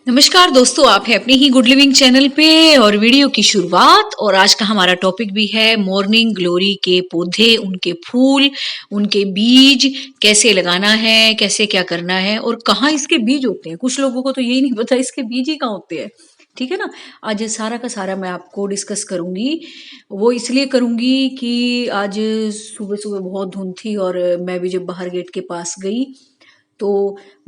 नमस्कार दोस्तों, आप हैं अपने ही गुड लिविंग चैनल पे और वीडियो की शुरुआत। और आज का हमारा टॉपिक भी है मॉर्निंग ग्लोरी के पौधे, उनके फूल, उनके बीज कैसे लगाना है, कैसे क्या करना है और कहाँ इसके बीज होते हैं। कुछ लोगों को तो यही नहीं पता इसके बीज ही कहाँ होते हैं। ठीक है ना। आज सारा का सारा मैं आपको डिस्कस करूंगी। वो इसलिए करूंगी कि आज सुबह सुबह बहुत धुंध थी और मैं भी जब बाहर गेट के पास गई तो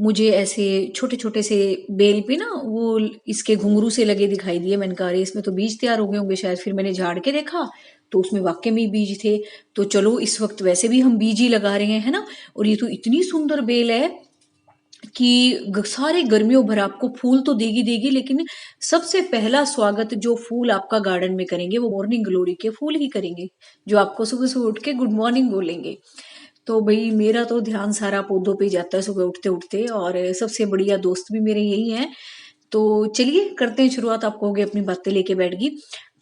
मुझे ऐसे छोटे छोटे से बेल पे ना वो इसके घुंघरू से लगे दिखाई दिए। मैंने कहा अरे इसमें तो बीज तैयार हो गए होंगे शायद। फिर मैंने झाड़ के देखा तो उसमें वाकई में बीज थे। तो चलो इस वक्त वैसे भी हम बीज ही लगा रहे हैं, है ना। और ये तो इतनी सुंदर बेल है कि सारे गर्मियों भर आपको फूल तो देगी देगी, लेकिन सबसे पहला स्वागत जो फूल आपका गार्डन में करेंगे वो मॉर्निंग ग्लोरी के फूल ही करेंगे, जो आपको सुबह सुबह उठ के गुड मॉर्निंग बोलेंगे। तो भाई मेरा तो ध्यान सारा पौधों पे जाता है सुबह उठते उठते, और सबसे बढ़िया दोस्त भी मेरे यही हैं। तो चलिए करते हैं शुरुआत। आपको हो गई अपनी बातें लेके बैठ गई।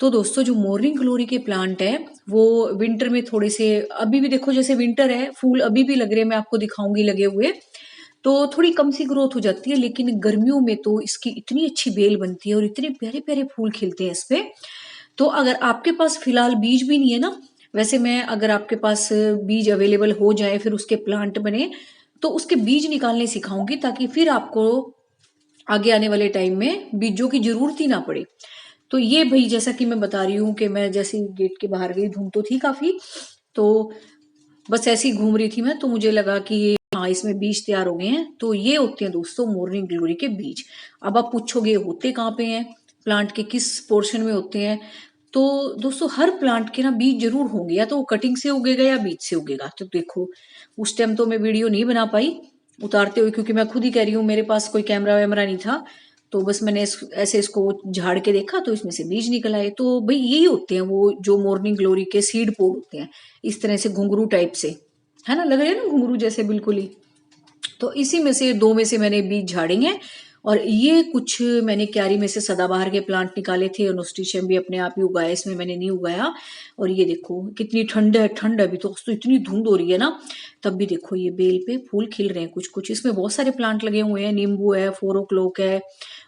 तो दोस्तों जो मॉर्निंग ग्लोरी के प्लांट है वो विंटर में थोड़े से, अभी भी देखो जैसे विंटर है फूल अभी भी लग रहे हैं, मैं आपको दिखाऊंगी लगे हुए। तो थोड़ी कम सी ग्रोथ हो जाती है, लेकिन गर्मियों में तो इसकी इतनी अच्छी बेल बनती है और इतने प्यारे प्यारे फूल खिलते हैं इसपे। तो अगर आपके पास फिलहाल बीज भी नहीं है ना, वैसे मैं अगर आपके पास बीज अवेलेबल हो जाए फिर उसके प्लांट बने तो उसके बीज निकालने सिखाऊंगी, ताकि फिर आपको आगे आने वाले टाइम में बीजों की जरूरत ही ना पड़े। तो ये भाई जैसा कि मैं बता रही हूँ कि मैं जैसे गेट के बाहर गई, धूम तो थी काफी, तो बस ऐसे ही घूम रही थी मैं, तो मुझे लगा कि हाँ इसमें बीज तैयार हो गए हैं। तो ये होते हैं दोस्तों मॉर्निंग ग्लोरी के बीज। अब आप पूछोगे होते कहाँ पे हैं, प्लांट के किस पोर्शन में होते हैं। तो दोस्तों हर प्लांट के ना बीज जरूर होंगे, या तो वो कटिंग से उगेगा या बीज से उगेगा। तो देखो उस टाइम तो मैं वीडियो नहीं बना पाई उतारते हुए, क्योंकि मैं खुद ही कह रही हूँ मेरे पास कोई कैमरा वैमरा नहीं था। तो बस मैंने ऐसे इसको झाड़ के देखा तो इसमें से बीज निकल आए। तो भाई यही होते हैं वो जो मॉर्निंग ग्लोरी के सीड पोड होते हैं, इस तरह से घुंघरू टाइप से, है ना, लग रहे हैं ना घुंघरू जैसे बिल्कुल ही। तो इसी में से दो में से मैंने बीज झाड़े हैं। और ये कुछ मैंने क्यारी में से सदाबहार के प्लांट निकाले थे, ऑस्ट्रिशियम भी अपने आप ही उगाया, इसमें मैंने नहीं उगाया। और ये देखो कितनी ठंड है, ठंड अभी तो इतनी धुंध हो रही है ना, तब भी देखो ये बेल पे फूल खिल रहे हैं कुछ कुछ। इसमें बहुत सारे प्लांट लगे हुए हैं, नींबू है, 4 o'clock है,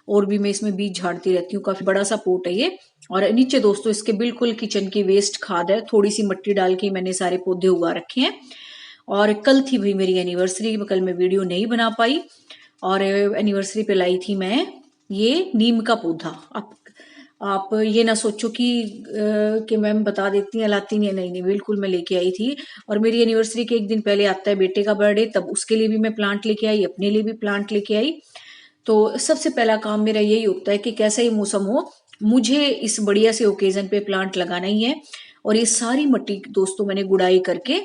और भी मैं इसमें बीज झाड़ती रहती हूँ। काफी बड़ा सा पोट है ये। और नीचे दोस्तों इसके बिल्कुल किचन की वेस्ट खाद है, थोड़ी सी मिट्टी डाल के मैंने सारे पौधे उगा रखे हैं। और कल थी भाई मेरी एनिवर्सरी, कल मैं वीडियो नहीं बना पाई। और एनिवर्सरी पे लाई थी मैं ये नीम का पौधा। आप ये ना सोचो कि मैम बता देती हैं लाती नहीं है, नहीं नहीं बिल्कुल मैं लेके आई थी। और मेरी एनिवर्सरी के एक दिन पहले आता है बेटे का बर्थडे, तब उसके लिए भी मैं प्लांट लेके आई, अपने लिए भी प्लांट लेके आई। तो सबसे पहला काम मेरा यही होता है कि कैसा ही मौसम हो, मुझे इस बढ़िया से ओकेजन पे प्लांट लगाना ही है। और ये सारी मिट्टी दोस्तों मैंने गुड़ाई करके,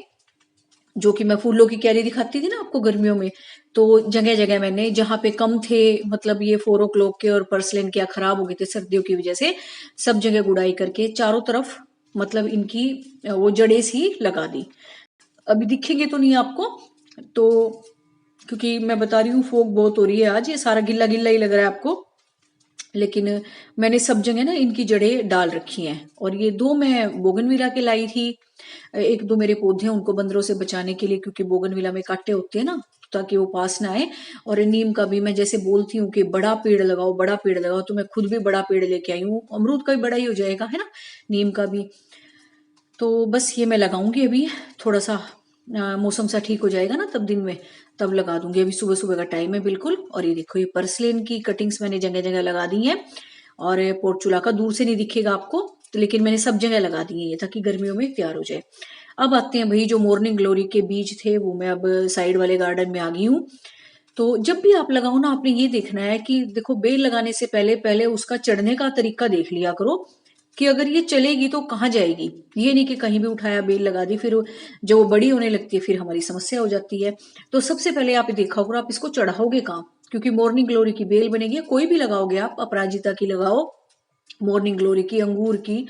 जो कि मैं फूलों की क्यारी दिखाती थी ना आपको गर्मियों में, तो जगह जगह मैंने जहां पे कम थे, मतलब ये 4 o'clock के और पर्सलेन क्या खराब हो गए थे सर्दियों की वजह से, सब जगह गुड़ाई करके चारों तरफ मतलब इनकी वो जड़ें सी लगा दी। अभी दिखेंगे तो नहीं आपको, तो क्योंकि मैं बता रही हूँ फोग बहुत हो रही है आज, ये सारा गिल्ला गिल्ला ही लग रहा है आपको, लेकिन मैंने सब जगह ना इनकी जड़ें डाल रखी हैं। और ये दो मैं बोगनविला के लाई थी, एक दो मेरे पौधे हैं उनको बंदरों से बचाने के लिए, क्योंकि बोगनविला में कांटे होते हैं ना, ताकि वो पास ना आए। और नीम का भी मैं जैसे बोलती हूँ कि बड़ा पेड़ लगाओ बड़ा पेड़ लगाओ, तो मैं खुद भी बड़ा पेड़ लेके आई हूँ। अमरूद का भी बड़ा ही हो जाएगा, है ना, नीम का भी। तो बस ये मैं लगाऊंगी अभी, थोड़ा सा मौसम सा ठीक हो जाएगा ना तब दिन में, तब लगा दूंगी। अभी सुबह सुबह का टाइम है बिल्कुल। और ये देखो ये पर्सलेन की कटिंग्स मैंने जगह जगह लगा दी हैं। और पोर्चुला का दूर से नहीं दिखेगा आपको, तो लेकिन मैंने सब जगह लगा दी है ये, ताकि गर्मियों में तैयार हो जाए। अब आते हैं भाई जो मॉर्निंग ग्लोरी के बीज थे, वो मैं अब साइड वाले गार्डन में आ गई हूँ। तो जब भी आप लगाओ ना, आपने ये देखना है कि देखो बेल लगाने से पहले पहले उसका चढ़ने का तरीका देख लिया करो, कि अगर ये चलेगी तो कहाँ जाएगी। ये नहीं कि कहीं भी उठाया बेल लगा दी, फिर जब वो बड़ी होने लगती है फिर हमारी समस्या हो जाती है। तो सबसे पहले आप देखा करो आप इसको चढ़ाओगे कहाँ, क्योंकि मॉर्निंग ग्लोरी की बेल बनेगी, कोई भी लगाओगे आप, अपराजिता की लगाओ, मॉर्निंग ग्लोरी की, अंगूर की,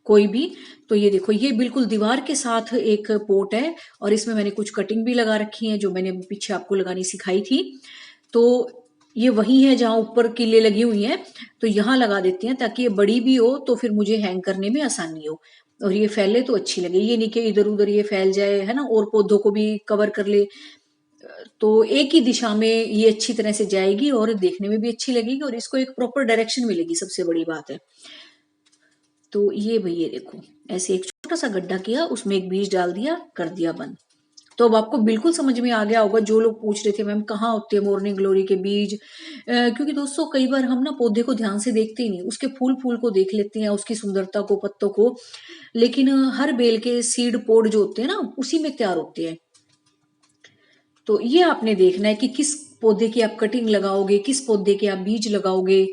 कोई भी। तो ये देखो ये बिल्कुल दीवार के साथ एक पोट है, और इसमें मैंने कुछ कटिंग भी लगा रखी है जो मैंने पीछे आपको लगानी सिखाई थी। तो ये वही है जहां ऊपर किले लगी हुई हैं, तो यहाँ लगा देते हैं ताकि ये बड़ी भी हो तो फिर मुझे हैंग करने में आसानी हो, और ये फैले तो अच्छी लगे। ये नहीं कि इधर उधर ये फैल जाए, है ना, और पौधों को भी कवर कर ले। तो एक ही दिशा में ये अच्छी तरह से जाएगी और देखने में भी अच्छी लगेगी और इसको एक प्रॉपर डायरेक्शन मिलेगी, सबसे बड़ी बात है। तो ये भैया देखो, ऐसे एक छोटा सा गड्ढा किया, उसमें एक बीज डाल दिया, कर दिया बंद। तो अब आपको बिल्कुल समझ में आ गया होगा, जो लोग पूछ रहे थे मैम कहाँ होते हैं मॉर्निंग ग्लोरी के बीज, क्योंकि दोस्तों कई बार हम ना पौधे को ध्यान से देखते ही नहीं, उसके फूल फूल को देख लेते हैं, उसकी सुंदरता को, पत्तों को, लेकिन हर बेल के सीड पोड जो होते हैं ना उसी में तैयार होते हैं। तो ये आपने देखना है कि किस पौधे की आप कटिंग लगाओगे, किस पौधे के आप बीज लगाओगे।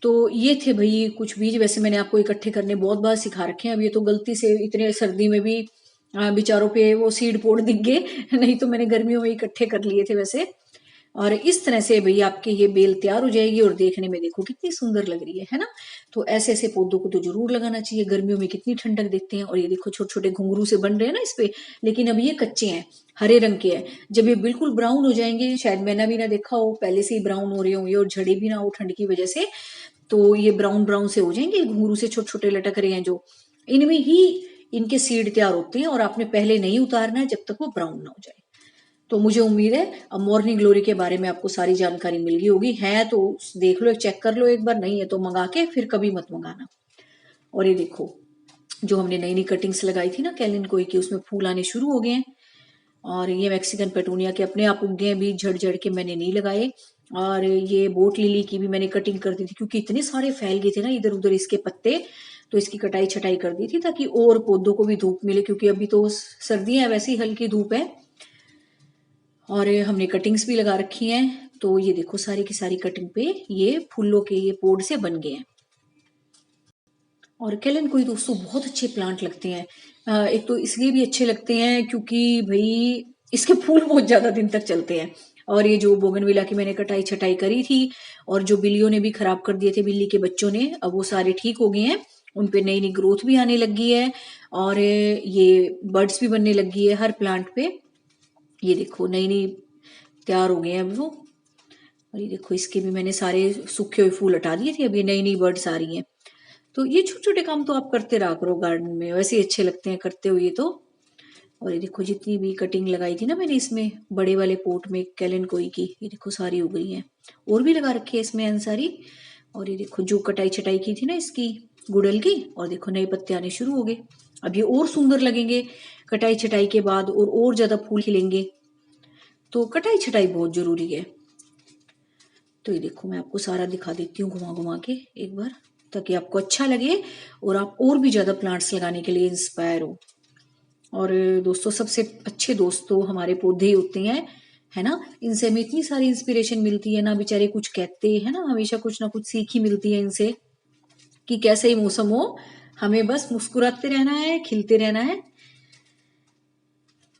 तो ये थे भाई कुछ बीज, वैसे मैंने आपको इकट्ठे करने बहुत बार सिखा रखे हैं, अब ये तो गलती से इतने सर्दी में भी बेचारों पे वो सीड पोड दिख गए नहीं तो मैंने गर्मियों में इकट्ठे कर लिए थे वैसे। और इस तरह से भई आपकी ये बेल तैयार हो जाएगी और देखने में देखो कितनी सुंदर लग रही है ना? तो ऐसे-ऐसे पौधों को तो ज़रूर लगाना चाहिए, गर्मियों में कितनी ठंडक देते हैं। और ये देखो छोटे-छोटे घुंघरू से बन रहे हैं ना इस पे, लेकिन अभी ये कच्चे हैं, हरे रंग के हैं। जब ये बिल्कुल ब्राउन हो जाएंगे, शायद मैंने भी ना देखा हो, पहले से ही ब्राउन हो रहे होंगे और झड़े भी ना हो ठंड की वजह से, तो ये ब्राउन ब्राउन से हो जाएंगे, घुंघरू से छोटे-छोटे लटक रहे हैं जो, इनमें ही इनके सीड तैयार होते हैं और आपने पहले नहीं उतारना है जब तक वो ब्राउन ना हो जाए। तो मुझे उम्मीद है अब मॉर्निंग ग्लोरी के बारे में आपको सारी जानकारी मिल गई होगी, है तो देख लो, चेक कर लो एक बार, नहीं है तो मंगा के फिर कभी मत मंगाना। और ये देखो जो हमने नई नई कटिंग्स लगाई थी ना कैलिन कोई की, उसमें फूल आने शुरू हो गए हैं। और ये मैक्सिकन पेटूनिया के अपने आप उग गए हैं, बीज झड़ झड़ के मैंने नहीं लगाए। और ये बोट लिली की भी मैंने कटिंग कर दी थी, क्योंकि इतने सारे फैल गए थे ना इधर उधर इसके पत्ते, तो इसकी कटाई छटाई कर दी थी ताकि और पौधों को भी धूप मिले, क्योंकि अभी तो सर्दियां है, वैसे ही हल्की धूप है। और हमने कटिंग्स भी लगा रखी हैं। तो ये देखो सारी की सारी कटिंग पे ये फूलों के ये पोड से बन गए हैं। और कैलन कोई दोस्तों बहुत अच्छे प्लांट लगते हैं। एक तो इसलिए भी अच्छे लगते हैं क्योंकि भाई इसके फूल बहुत ज्यादा दिन तक चलते हैं। और ये जो बोगनविला की मैंने कटाई छटाई करी थी और जो बिल्लियों ने भी खराब कर दिए थे, बिल्ली के बच्चों ने, अब वो सारे ठीक हो गए हैं, उन पे नई नई ग्रोथ भी आने लगी है और ये बर्ड्स भी बनने लगी है हर प्लांट पे। ये देखो नई नई तैयार हो गए हैं अब वो। और ये देखो इसके भी मैंने सारे सूखे हुए फूल हटा दिए थे, अब ये नई नई बर्ड्स आ रही हैं। तो ये छोटे छोटे काम तो आप करते रहा करो गार्डन में, वैसे ही अच्छे लगते हैं करते हुए तो। और ये देखो जितनी भी कटिंग लगाई थी ना मैंने इसमें बड़े वाले पोट में कैलन कोई की, ये देखो सारी उग गई हैं, और भी लगा रखी है इसमें अंसारी। और ये देखो जो कटाई छटाई की थी ना इसकी गुड़ल की, और देखो नए पत्ते आने शुरू हो गए। अब ये और सुंदर लगेंगे कटाई छटाई के बाद, और ज्यादा फूल खिलेंगे। तो कटाई छटाई बहुत जरूरी है। तो ये देखो मैं आपको सारा दिखा देती हूँ घुमा घुमा के एक बार, ताकि आपको अच्छा लगे और आप और भी ज्यादा प्लांट्स लगाने के लिए इंस्पायर हो। और दोस्तों सबसे अच्छे दोस्त तो हमारे पौधे ही होते हैं, है ना? इनसे हमें इतनी सारी इंस्पिरेशन मिलती है ना, बेचारे कुछ कहते हैं ना, हमेशा कुछ ना कुछ सीख ही मिलती है इनसे, कि कैसे ही मौसम हो हमें बस मुस्कुराते रहना है, खिलते रहना है।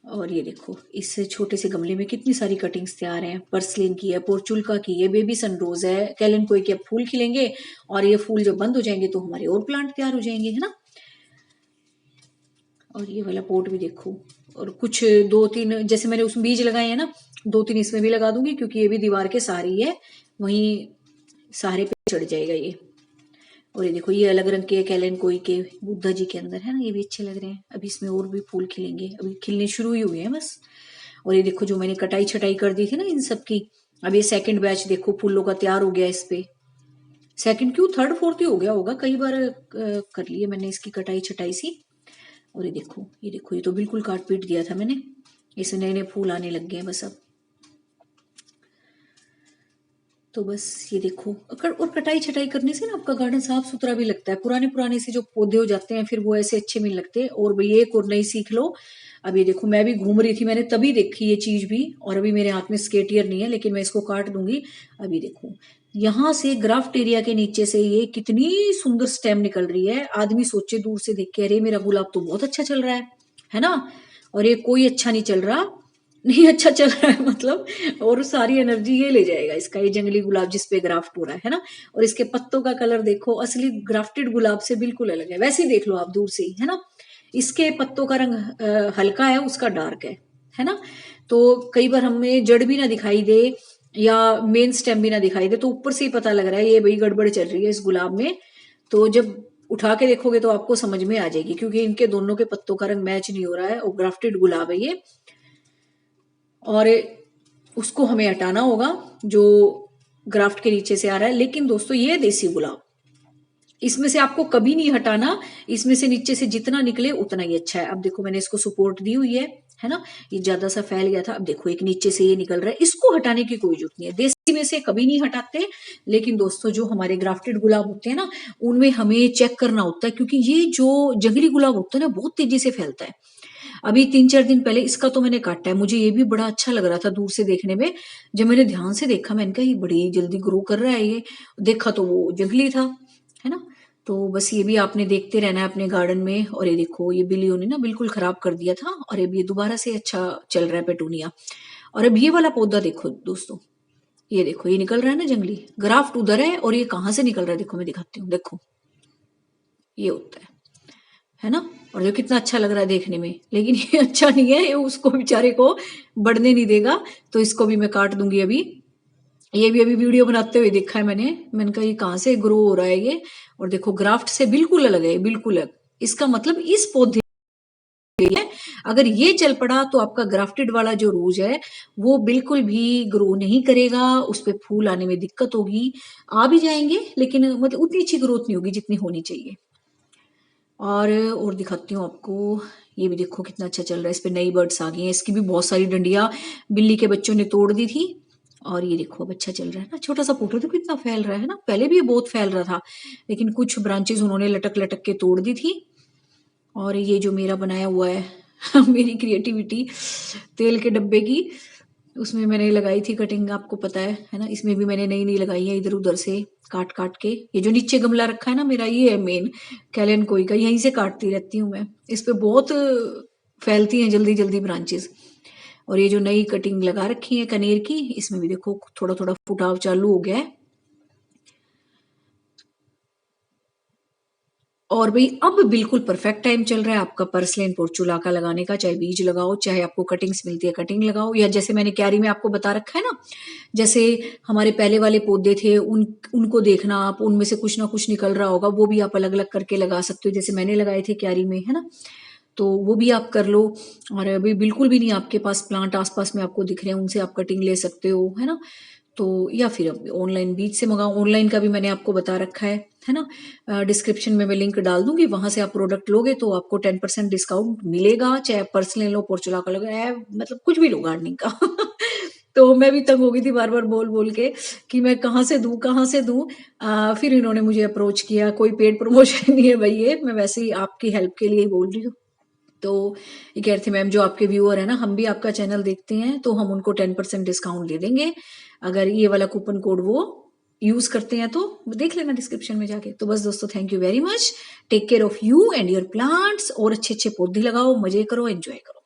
और ये देखो इस छोटे से गमले में कितनी सारी कटिंग्स तैयार हैं, पर्सलिन की है, पोर्चुलका की है, बेबी सनरोज है, कैलन कोई के अब फूल खिलेंगे और ये फूल जब बंद हो जाएंगे तो हमारे और प्लांट तैयार हो जाएंगे, है ना? और ये वाला पोट भी देखो, और कुछ दो तीन जैसे मैंने उसमें बीज लगाए हैं ना, दो तीन इसमें भी लगा दूंगी, क्योंकि ये भी दीवार के सहारे ही है, वहीं सहारे पे चढ़ जाएगा ये। और ये देखो ये अलग रंग के कैलन कोई के बुद्धा जी के अंदर है ना, ये भी अच्छे लग रहे हैं। अभी इसमें और भी फूल खिलेंगे, अभी खिलने शुरू ही हुए हैं बस। और ये देखो जो मैंने कटाई छटाई कर दी थी ना इन सब की, अब ये सेकंड बैच देखो फूलों का तैयार हो गया इस पे। सेकंड क्यों, थर्ड फोर्थ ही हो गया होगा, कई बार कर लिए मैंने इसकी कटाई छटाई सी। और ये देखो ये देखो, ये तो बिल्कुल काट पीट दिया था मैंने, इसमें नए नए फूल आने लग गए हैं बस अब। तो बस ये देखो, और कटाई छटाई करने से ना आपका गार्डन साफ सुथरा भी लगता है, पुराने पुराने से जो पौधे हो जाते हैं फिर वो ऐसे अच्छे नहीं लगते। और भाई एक और नई सीख लो, अब ये देखो मैं भी घूम रही थी, मैंने तभी देखी ये चीज भी, और अभी मेरे हाथ में स्केटियर नहीं है, लेकिन मैं इसको काट दूंगी। अभी देखो यहाँ से ग्राफ्ट एरिया के नीचे से ये कितनी सुंदर स्टेम निकल रही है, आदमी सोचे दूर से देख के अरे मेरा गुलाब तो बहुत अच्छा चल रहा है ना? और ये कोई अच्छा नहीं चल रहा, नहीं अच्छा चल रहा है मतलब, और सारी एनर्जी ये ले जाएगा इसका, ये जंगली गुलाब जिसपे ग्राफ्ट हो रहा है ना? और इसके पत्तों का कलर देखो असली ग्राफ्टेड गुलाब से बिल्कुल अलग है, वैसे ही देख लो आप दूर से ही, है ना? इसके पत्तों का रंग हल्का है, उसका डार्क है ना? तो कई बार हमें जड़ भी ना दिखाई दे या मेन स्टेम भी ना दिखाई दे, तो ऊपर से ही पता लग रहा है ये भाई गड़बड़ चल रही है इस गुलाब में। तो जब उठा के देखोगे तो आपको समझ में आ जाएगी, क्योंकि इनके दोनों के पत्तों का रंग मैच नहीं हो रहा है, और ग्राफ्टेड गुलाब है ये। और उसको हमें हटाना होगा जो ग्राफ्ट के नीचे से आ रहा है। लेकिन दोस्तों ये देसी गुलाब, इसमें से आपको कभी नहीं हटाना, इसमें से नीचे से जितना निकले उतना ही अच्छा है। अब देखो मैंने इसको सपोर्ट दी हुई है ना, ये ज्यादा सा फैल गया था। अब देखो एक नीचे से ये निकल रहा है, इसको हटाने की कोई जरूरत नहीं है, देसी में से कभी नहीं हटाते। लेकिन दोस्तों जो हमारे ग्राफ्टेड गुलाब होते हैं ना, उनमें हमें चेक करना होता है, क्योंकि ये जो जंगली गुलाब होता है ना बहुत तेजी से फैलता है। अभी 3-4 दिन पहले इसका तो मैंने काटा है, मुझे ये भी बड़ा अच्छा लग रहा था दूर से देखने में। जब मैंने ध्यान से देखा मैंने कहा ये बड़ी जल्दी ग्रो कर रहा है, ये देखा तो वो जंगली था, है ना। तो बस ये भी आपने देखते रहना है अपने गार्डन में। और ये देखो ये बिल्लियों ने ना बिल्कुल खराब कर दिया था, और अब ये दोबारा से अच्छा चल रहा है पेटूनिया। और अब ये वाला पौधा देखो दोस्तों, ये देखो ये निकल रहा है ना जंगली ग्राफ्ट उधर है, और ये कहाँ से निकल रहा है देखो, मैं दिखाती हूँ, देखो ये होता है ना। और जो कितना अच्छा लग रहा है देखने में, लेकिन ये अच्छा नहीं है, ये उसको बेचारे को बढ़ने नहीं देगा। तो इसको भी मैं काट दूंगी अभी। ये भी अभी वीडियो बनाते हुए देखा है मैंने कहा ये कहाँ से ग्रो हो रहा है ये। और देखो ग्राफ्ट से बिल्कुल अलग है, बिल्कुल अलग। इसका मतलब इस पौधे है, अगर ये चल पड़ा तो आपका ग्राफ्टेड वाला जो रोज है वो बिल्कुल भी ग्रो नहीं करेगा, उस पे फूल आने में दिक्कत होगी। आ भी जाएंगे लेकिन मतलब उतनी अच्छी ग्रोथ नहीं होगी जितनी होनी चाहिए। और दिखाती हूँ आपको, ये भी देखो कितना अच्छा चल रहा है, इस पे नई बर्ड्स आ गई हैं। इसकी भी बहुत सारी डंडियां बिल्ली के बच्चों ने तोड़ दी थी। और ये देखो अब अच्छा चल रहा है ना, छोटा सा पोटो तो कितना फैल रहा है ना, पहले भी ये बहुत फैल रहा था, लेकिन कुछ ब्रांचेस उन्होंने लटक लटक के तोड़ दी थी। और ये जो मेरा बनाया हुआ है मेरी क्रिएटिविटी तेल के डब्बे की, उसमें मैंने लगाई थी कटिंग, आपको पता है ना। इसमें भी मैंने नई नई लगाई है इधर उधर से काट काट के। ये जो नीचे गमला रखा है ना मेरा, ये है मेन कैलन कोई का, यहीं से काटती रहती हूँ मैं। इस पे बहुत फैलती हैं जल्दी जल्दी ब्रांचेस। और ये जो नई कटिंग लगा रखी है कनेर की, इसमें भी देखो थोड़ा थोड़ा फुटाव चालू हो गया है। और भाई अब बिल्कुल परफेक्ट टाइम चल रहा है आपका पर्सलेन पोर्चुलाका लगाने का। चाहे बीज लगाओ, चाहे आपको कटिंग्स मिलती है कटिंग लगाओ, या जैसे मैंने क्यारी में आपको बता रखा है ना, जैसे हमारे पहले वाले पौधे थे उनको देखना आप, उनमें से कुछ ना कुछ निकल रहा होगा, वो भी आप अलग अलग करके लगा सकते हो, जैसे मैंने लगाए थे क्यारी में, है ना। तो वो भी आप कर लो। और अभी बिल्कुल भी नहीं आपके पास प्लांट आसपास में आपको दिख रहे हैं, उनसे आप कटिंग ले सकते हो, है ना। तो या फिर अब ऑनलाइन बीज से मंगाओ, ऑनलाइन का भी मैंने आपको बता रखा है ना। डिस्क्रिप्शन में मैं लिंक डाल दूंगी, वहां से आप प्रोडक्ट लोगे तो आपको 10% डिस्काउंट मिलेगा, चाहे पर्स ले लो, पोर्चुला का लो, मतलब कुछ भी लो गार्डनिंग का तो मैं भी तंग हो गई थी बार बार बोल बोल के कि मैं कहाँ से दूं कहाँ से दूं। फिर इन्होंने मुझे अप्रोच किया, कोई पेड प्रमोशन नहीं है भाई, ये मैं वैसे ही आपकी हेल्प के लिए ही बोल रही हूँ। तो ये कह रहे थे मैम जो आपके व्यूअर है ना, हम भी आपका चैनल देखते हैं, तो हम उनको 10% डिस्काउंट दे देंगे अगर ये वाला कूपन कोड वो यूज करते हैं। तो देख लेना डिस्क्रिप्शन में जाके। तो बस दोस्तों thank you very much, take care of you and your plants, और अच्छे अच्छे पौधे लगाओ, मजे करो, एंजॉय करो।